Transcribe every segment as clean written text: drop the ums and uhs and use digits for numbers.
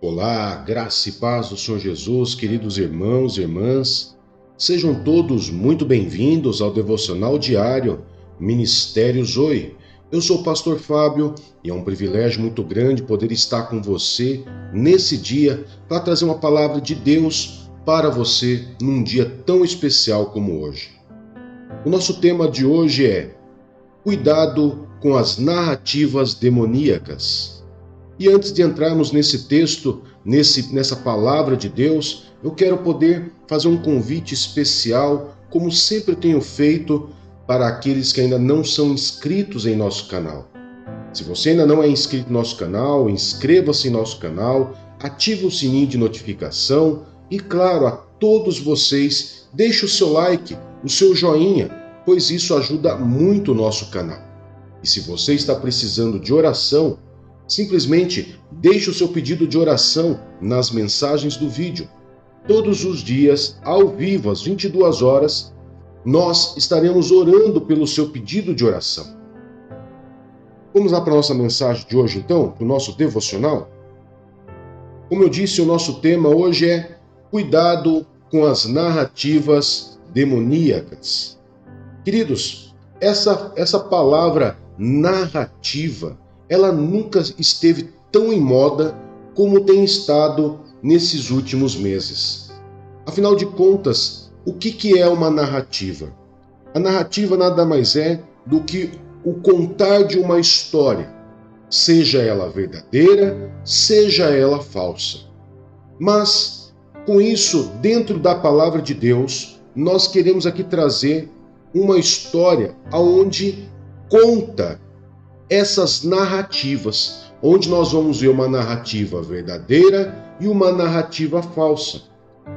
Olá, graça e paz do Senhor Jesus, queridos irmãos e irmãs. Sejam todos muito bem-vindos ao Devocional Diário Ministério Zoe. Eu sou o pastor Fábio e é um privilégio muito grande poder estar com você nesse dia para trazer uma palavra de Deus para você num dia tão especial como hoje. O nosso tema de hoje é Cuidado com as narrativas demoníacas. E antes de entrarmos nesse texto, nessa palavra de Deus, eu quero poder fazer um convite especial, como sempre tenho feito, para aqueles que ainda não são inscritos em nosso canal. Se você ainda não é inscrito no nosso canal, inscreva-se em nosso canal, ative o sininho de notificação e, claro, a todos vocês, deixe o seu like, o seu joinha, pois isso ajuda muito o nosso canal. E se você está precisando de oração, simplesmente deixe o seu pedido de oração nas mensagens do vídeo. Todos os dias, ao vivo, às 22 horas, nós estaremos orando pelo seu pedido de oração. Vamos lá para a nossa mensagem de hoje, então, para o nosso devocional? Como eu disse, o nosso tema hoje é Cuidado com as narrativas demoníacas. Queridos, essa palavra narrativa, ela nunca esteve tão em moda como tem estado nesses últimos meses. Afinal de contas, o que é uma narrativa? A narrativa nada mais é do que o contar de uma história, seja ela verdadeira, seja ela falsa. Mas, com isso, dentro da palavra de Deus, nós queremos aqui trazer uma história onde conta essas narrativas, onde nós vamos ver uma narrativa verdadeira e uma narrativa falsa.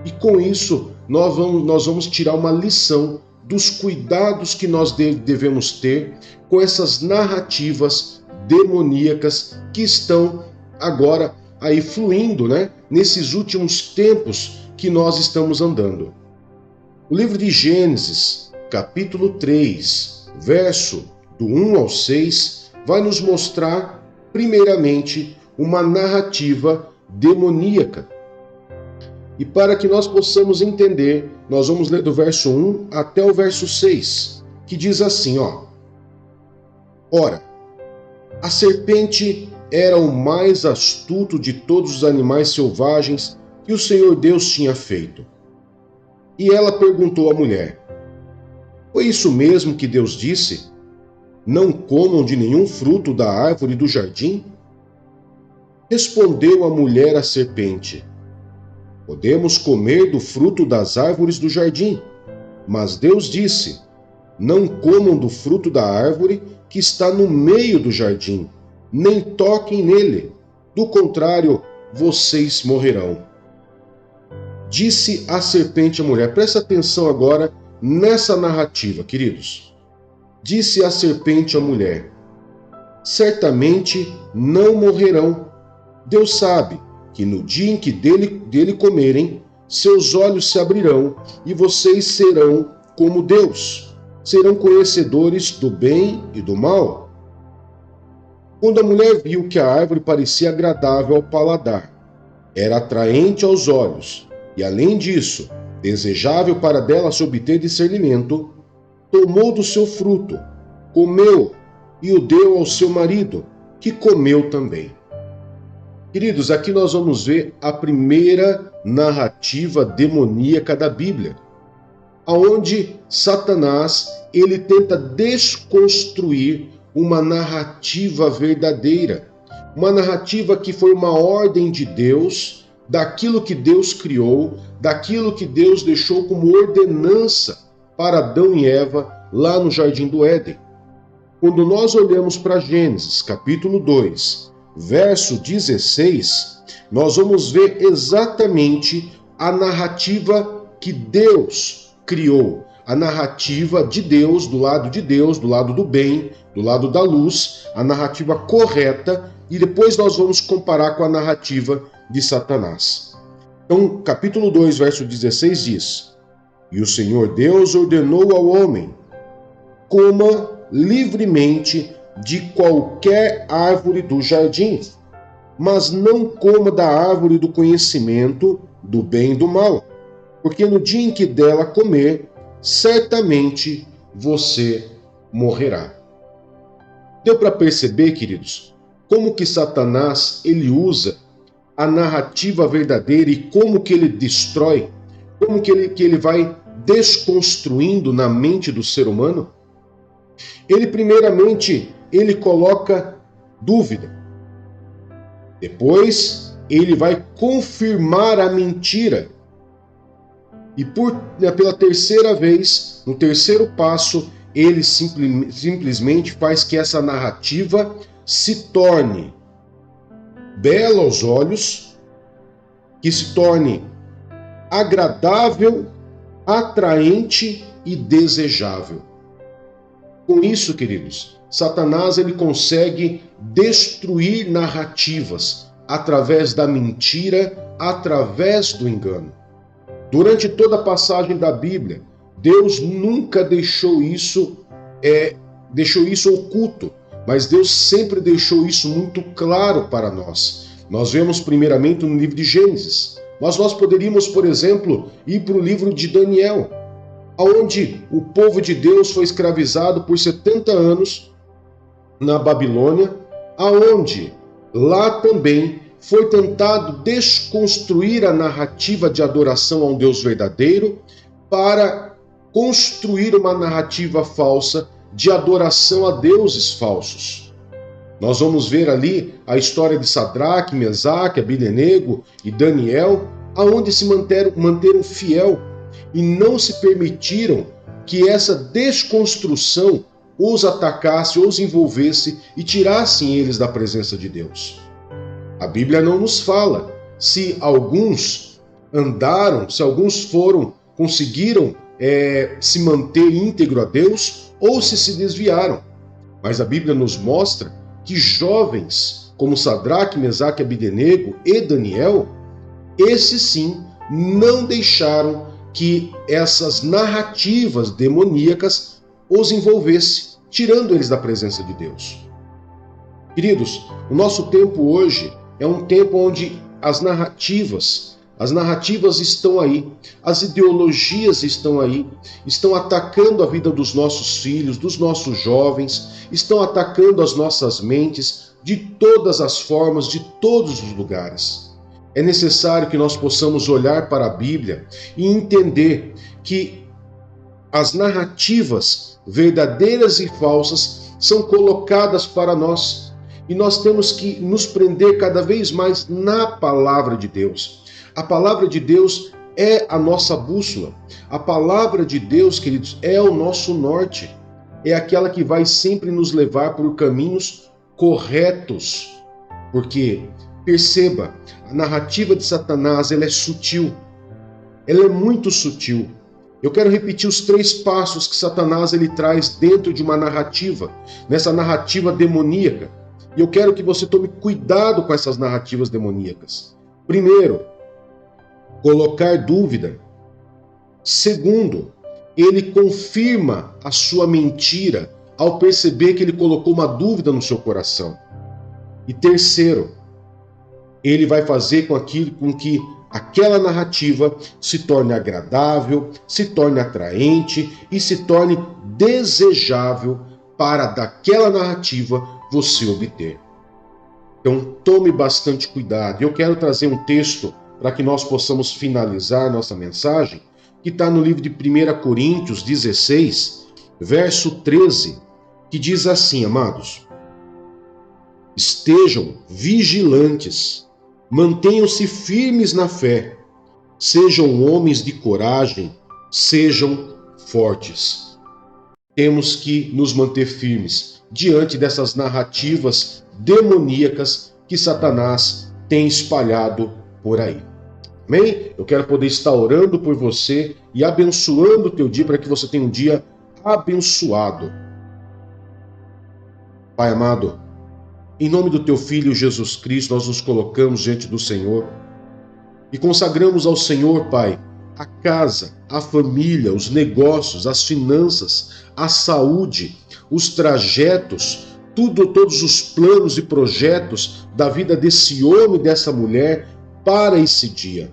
E com isso, nós vamos tirar uma lição dos cuidados que nós devemos ter com essas narrativas demoníacas que estão agora aí fluindo, nesses últimos tempos que nós estamos andando. O livro de Gênesis, capítulo 3, verso do 1 ao 6, vai nos mostrar, primeiramente, uma narrativa demoníaca. E para que nós possamos entender, nós vamos ler do verso 1 até o verso 6, que diz assim, Ora, a serpente era o mais astuto de todos os animais selvagens que o Senhor Deus tinha feito. E ela perguntou à mulher, foi isso mesmo que Deus disse? Não comam de nenhum fruto da árvore do jardim? Respondeu a mulher à serpente, podemos comer do fruto das árvores do jardim, mas Deus disse, não comam do fruto da árvore que está no meio do jardim, nem toquem nele, do contrário, vocês morrerão. Disse a serpente à mulher, presta atenção agora nessa narrativa, queridos. Disse a serpente à mulher, certamente não morrerão. Deus sabe que no dia em que dele comerem, seus olhos se abrirão e vocês serão como Deus, serão conhecedores do bem e do mal. Quando a mulher viu que a árvore parecia agradável ao paladar, era atraente aos olhos e, além disso, desejável para dela se obter discernimento, tomou do seu fruto, comeu e o deu ao seu marido, que comeu também. Queridos, aqui nós vamos ver a primeira narrativa demoníaca da Bíblia, onde Satanás ele tenta desconstruir uma narrativa verdadeira, uma narrativa que foi uma ordem de Deus, daquilo que Deus criou, daquilo que Deus deixou como ordenança para Adão e Eva lá no Jardim do Éden. Quando nós olhamos para Gênesis, capítulo 2, verso 16, nós vamos ver exatamente a narrativa que Deus criou, a narrativa de Deus, do lado do bem, do lado da luz, a narrativa correta, e depois nós vamos comparar com a narrativa de Satanás. Então, capítulo 2, verso 16 diz, e o Senhor Deus ordenou ao homem, coma livremente de qualquer árvore do jardim, mas não coma da árvore do conhecimento do bem e do mal, porque no dia em que dela comer, certamente você morrerá. Deu para perceber, queridos, como que Satanás ele usa a narrativa verdadeira e como que ele destrói, como que ele vai desconstruindo na mente do ser humano? Ele primeiramente, ele coloca dúvida. Depois, ele vai confirmar a mentira. E pela terceira vez, no terceiro passo, ele simplesmente faz que essa narrativa se torne bela aos olhos, que se torne agradável, atraente e desejável. Com isso, queridos, Satanás ele consegue destruir narrativas através da mentira, através do engano. Durante toda a passagem da Bíblia, Deus nunca deixou isso oculto, mas Deus sempre deixou isso muito claro para nós. Nós vemos primeiramente no livro de Gênesis, mas nós poderíamos, por exemplo, ir para o livro de Daniel, onde o povo de Deus foi escravizado por 70 anos na Babilônia, aonde lá também foi tentado desconstruir a narrativa de adoração a um Deus verdadeiro para construir uma narrativa falsa de adoração a deuses falsos. Nós vamos ver ali a história de Sadraque, Mesaque, Abednego e Daniel, aonde se manteram fiel e não se permitiram que essa desconstrução os atacasse, os envolvesse e tirassem eles da presença de Deus. A Bíblia não nos fala se alguns andaram, se alguns conseguiram se manter íntegro a Deus ou se desviaram. Mas a Bíblia nos mostra que jovens como Sadraque, Mesaque, Abednego e Daniel, esses sim não deixaram que essas narrativas demoníacas os envolvessem, tirando eles da presença de Deus. Queridos, o nosso tempo hoje é um tempo onde as narrativas estão aí, as ideologias estão aí, estão atacando a vida dos nossos filhos, dos nossos jovens, estão atacando as nossas mentes de todas as formas, de todos os lugares. É necessário que nós possamos olhar para a Bíblia e entender que as narrativas verdadeiras e falsas são colocadas para nós. E nós temos que nos prender cada vez mais na palavra de Deus. A palavra de Deus é a nossa bússola. A palavra de Deus, queridos, é o nosso norte. É aquela que vai sempre nos levar por caminhos corretos. Porque, perceba, a narrativa de Satanás, ela é sutil. Ela é muito sutil. Eu quero repetir os 3 passos que Satanás ele traz dentro de uma narrativa, nessa narrativa demoníaca. E eu quero que você tome cuidado com essas narrativas demoníacas. Primeiro, colocar dúvida. Segundo, ele confirma a sua mentira ao perceber que ele colocou uma dúvida no seu coração. E terceiro, ele vai fazer com que aquela narrativa se torne agradável, se torne atraente e se torne desejável para daquela narrativa você obter. Então tome bastante cuidado. Eu quero trazer um texto para que nós possamos finalizar nossa mensagem, que está no livro de 1 Coríntios 16, verso 13, que diz assim, amados: estejam vigilantes, mantenham-se firmes na fé, sejam homens de coragem, sejam fortes. Temos que nos manter firmes diante dessas narrativas demoníacas que Satanás tem espalhado por aí. Amém? Eu quero poder estar orando por você e abençoando o teu dia para que você tenha um dia abençoado. Pai amado, em nome do teu Filho Jesus Cristo, nós nos colocamos diante do Senhor e consagramos ao Senhor, Pai, a casa, a família, os negócios, as finanças, a saúde, os trajetos, todos os planos e projetos da vida desse homem e dessa mulher para esse dia.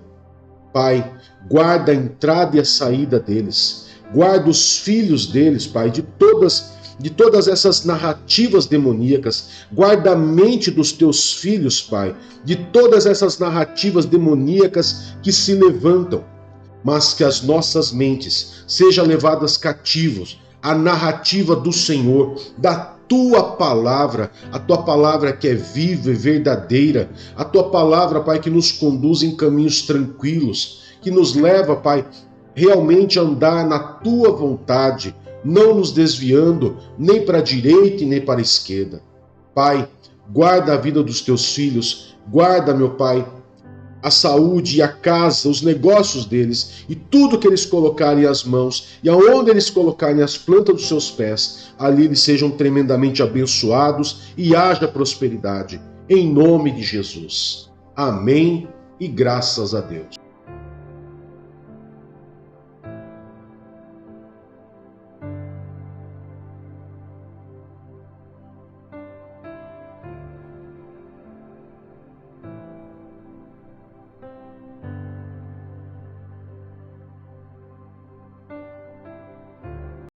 Pai, guarda a entrada e a saída deles. Guarda os filhos deles, Pai, de todas essas narrativas demoníacas. Guarda a mente dos teus filhos, Pai, de todas essas narrativas demoníacas que se levantam. Mas que as nossas mentes sejam levadas cativos à narrativa do Senhor, da tua palavra, a tua palavra que é viva e verdadeira, a tua palavra, Pai, que nos conduz em caminhos tranquilos, que nos leva, Pai, realmente a andar na tua vontade, não nos desviando nem para a direita e nem para a esquerda. Pai, guarda a vida dos teus filhos, guarda, meu Pai, a saúde e a casa, os negócios deles e tudo que eles colocarem as mãos e aonde eles colocarem as plantas dos seus pés, ali eles sejam tremendamente abençoados e haja prosperidade. Em nome de Jesus. Amém e graças a Deus.